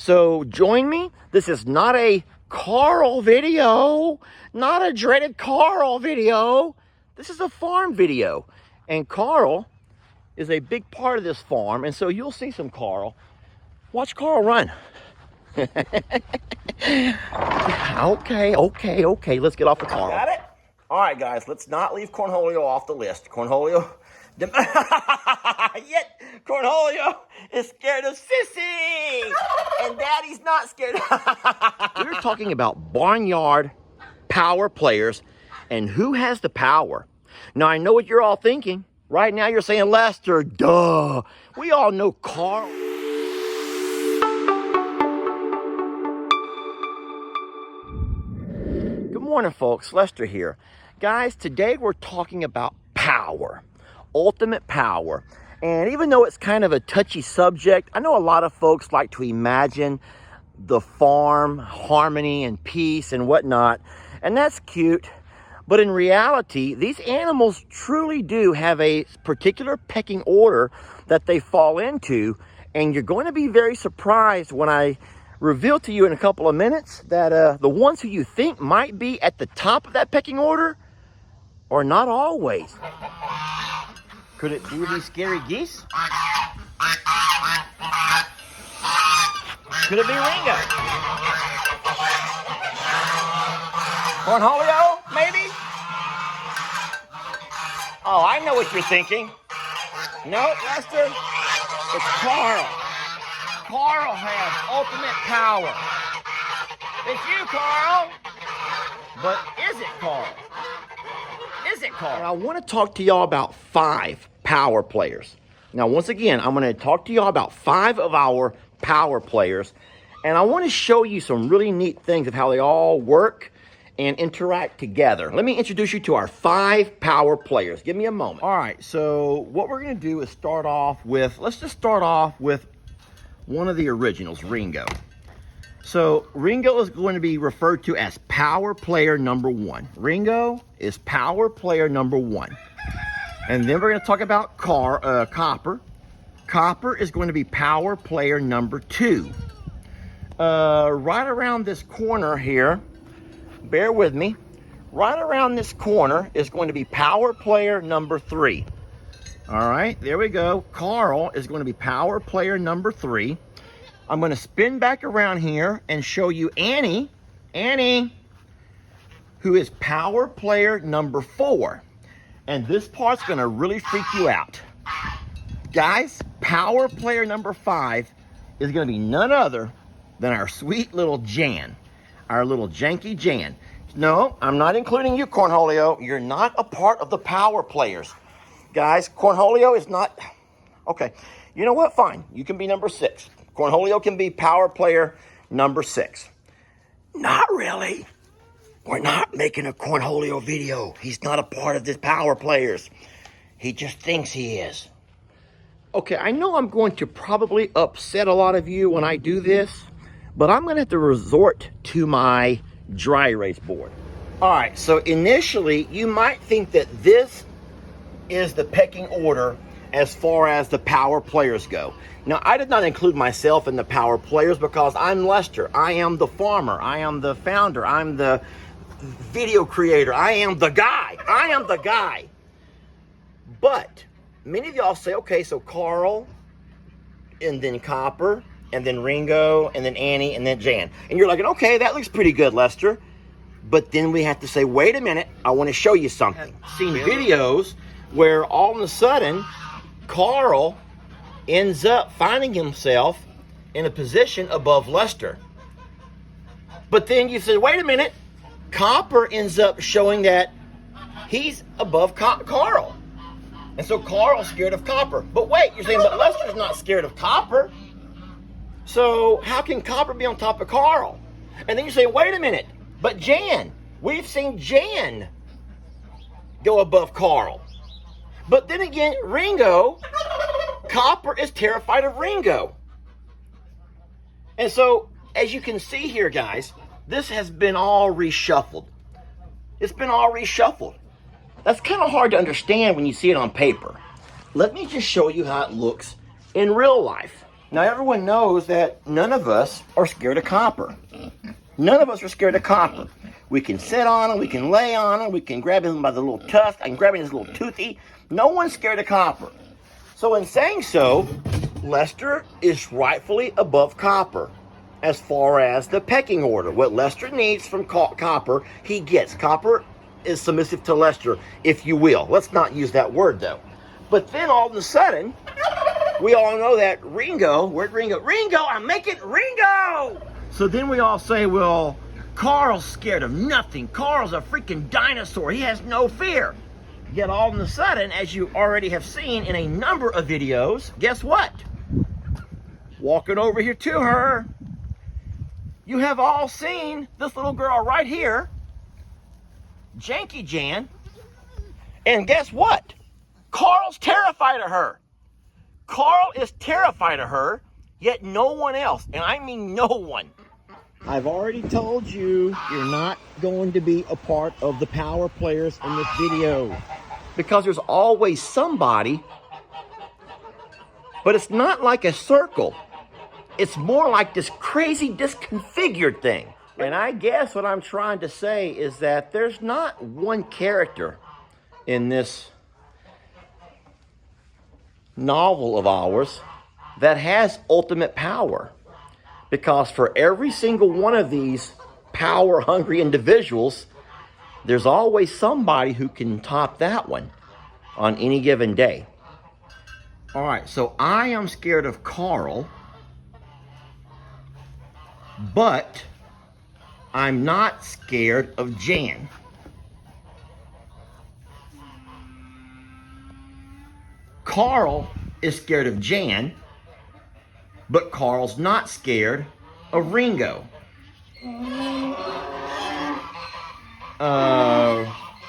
So join me. This is not a Carl video, not a dreaded Carl video. This is a farm video. And Carl is a big part of this farm. And so you'll see some Carl. Watch Carl run. Okay. Let's get off the Carl. Got it? All right, guys. Let's not leave Cornholio off the list. Cornholio. Yet Cornholio is scared of Sissy. And Daddy's not scared. We're talking about barnyard power players and who has the power. Now, I know what you're all thinking. Right now, you're saying, Lester, duh. We all know Carl. Good morning, folks. Lester here. Guys, today we're talking about power, ultimate power. And even though it's kind of a touchy subject, I know a lot of folks like to imagine the farm, harmony and peace and whatnot, and that's cute. But in reality, these animals truly do have a particular pecking order that they fall into, and you're going to be very surprised when I reveal to you in a couple of minutes that the ones who you think might be at the top of that pecking order are not always. Could it be these scary geese? Could it be Ringo? Cornholio, maybe? Oh, I know what you're thinking. No, Lester, it's Carl. Carl has ultimate power. It's you, Carl. But is it Carl? Is it Carl? And I want to talk to y'all about 5 power players. Now, once again, I'm going to talk to y'all about 5 of our power players. And I want to show you some really neat things of how they all work and interact together. Let me introduce you to our 5 power players. Give me a moment. All right, so what we're going to do is start off with, let's just start off with one of the originals, Ringo. So Ringo is going to be referred to as power player number 1. Ringo is power player number 1. And then we're going to talk about Copper. Copper is going to be power player number 2. Right around this corner here, bear with me, right around this corner is going to be power player number 3. All right, there we go. Carl is going to be power player number 3. I'm going to spin back around here and show you Annie, who is power player number 4. And this part's going to really freak you out. Guys, power player number 5 is going to be none other than our sweet little Jan, our little janky Jan. No, I'm not including you, Cornholio. You're not a part of the power players. Guys, Cornholio is not... Okay, you know what? Fine, you can be number 6. Cornholio can be power player number 6. Not really. We're not making a Cornholio video. He's not a part of the power players. He just thinks he is. Okay, I know I'm going to probably upset a lot of you when I do this, but I'm going to have to resort to my dry erase board. All right, so initially, you might think that this is the pecking order as far as the power players go. Now, I did not include myself in the power players because I'm Lester. I am the farmer. I am the founder. I'm the video creator. I am the guy. I am the guy. But many of y'all say, okay, so Carl, and then Copper, and then Ringo, and then Annie, and then Jan. And you're like, okay, that looks pretty good, Lester. But then we have to say, wait a minute, I want to show you something. I've seen videos where all of a sudden, Carl ends up finding himself in a position above Lester. But then you say, wait a minute, Copper ends up showing that he's above Carl. And so Carl's scared of Copper. But wait, you're saying, but Lester's not scared of Copper. So how can Copper be on top of Carl? And then you say, wait a minute, but Jan, we've seen Jan go above Carl. But then again, Ringo, Copper is terrified of Ringo. And so, as you can see here, guys, this has been all reshuffled. It's been all reshuffled. That's kind of hard to understand when you see it on paper. Let me just show you how it looks in real life. Now, everyone knows that none of us are scared of copper. None of us are scared of copper. We can sit on him, we can lay on him, we can grab him by the little tusk, I can grab him his little toothy. No one's scared of copper. So in saying so, Lester is rightfully above copper as far as the pecking order. What Lester needs from copper, he gets. Copper is submissive to Lester, if you will. Let's not use that word, though. But then all of a sudden, we all know that Ringo, where'd Ringo? Ringo, I'm making Ringo! So then we all say, well, Carl's scared of nothing. Carl's a freaking dinosaur. He has no fear. Yet all of a sudden, as you already have seen in a number of videos, guess what? Walking over here to her, you have all seen this little girl right here, Janky Jan. And guess what? Carl's terrified of her. Carl is terrified of her, yet no one else, and I mean no one. I've already told you, you're not going to be a part of the power players in this video. Because there's always somebody, but it's not like a circle. It's more like this crazy disconfigured thing. And I guess what I'm trying to say is that there's not one character in this novel of ours that has ultimate power. Because for every single one of these power-hungry individuals, there's always somebody who can top that one on any given day. All right, so I am scared of Carl, but I'm not scared of Jan. Carl is scared of Jan, but Carl's not scared of Ringo.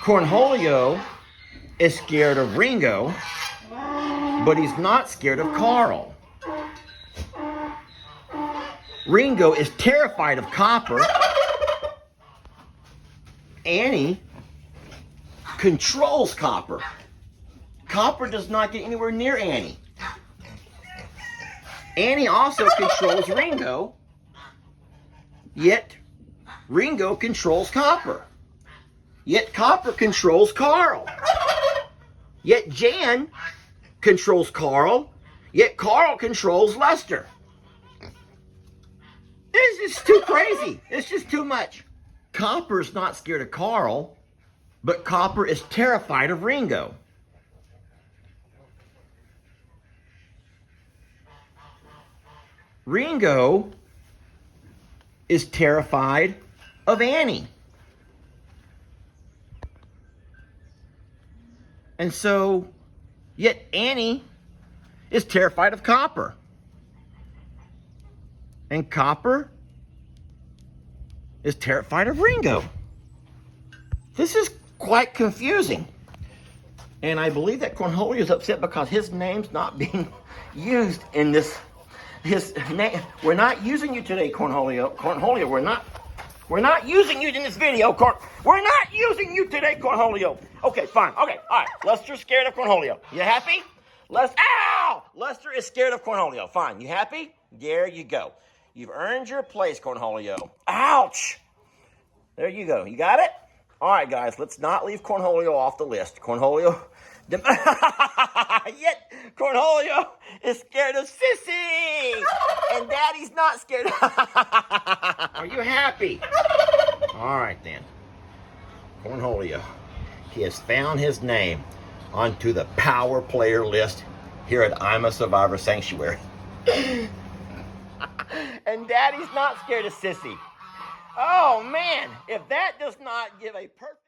Cornholio is scared of Ringo, but he's not scared of Carl. Ringo is terrified of copper. Annie controls copper. Copper does not get anywhere near Annie. Annie also controls Ringo, yet Ringo controls copper. Yet copper controls Carl. Yet Jan controls Carl, yet Carl controls Lester. This is too crazy. It's just too much. Copper's not scared of Carl, but Copper is terrified of Ringo. Ringo is terrified of Annie. And so, yet Annie is terrified of Copper. And Copper is terrified of Ringo. This is quite confusing. And I believe that Cornholio is upset because his name's not being used in this. His name, we're not using you today, Cornholio. Cornholio, we're not using you in this video. We're not using you today, Cornholio. Okay, fine. Okay, all right. Lester's scared of Cornholio. You happy? Ow! Lester is scared of Cornholio. Fine. You happy? There you go. You've earned your place, Cornholio. Ouch! There you go. You got it? All right, guys. Let's not leave Cornholio off the list. Cornholio. Yet Cornholio is scared of Sissy, and Daddy's not scared. Are you happy? All right then. Cornholio, he has found his name onto the power player list here at I'm a Survivor Sanctuary. And Daddy's not scared of Sissy. Oh man, if that does not give a perfect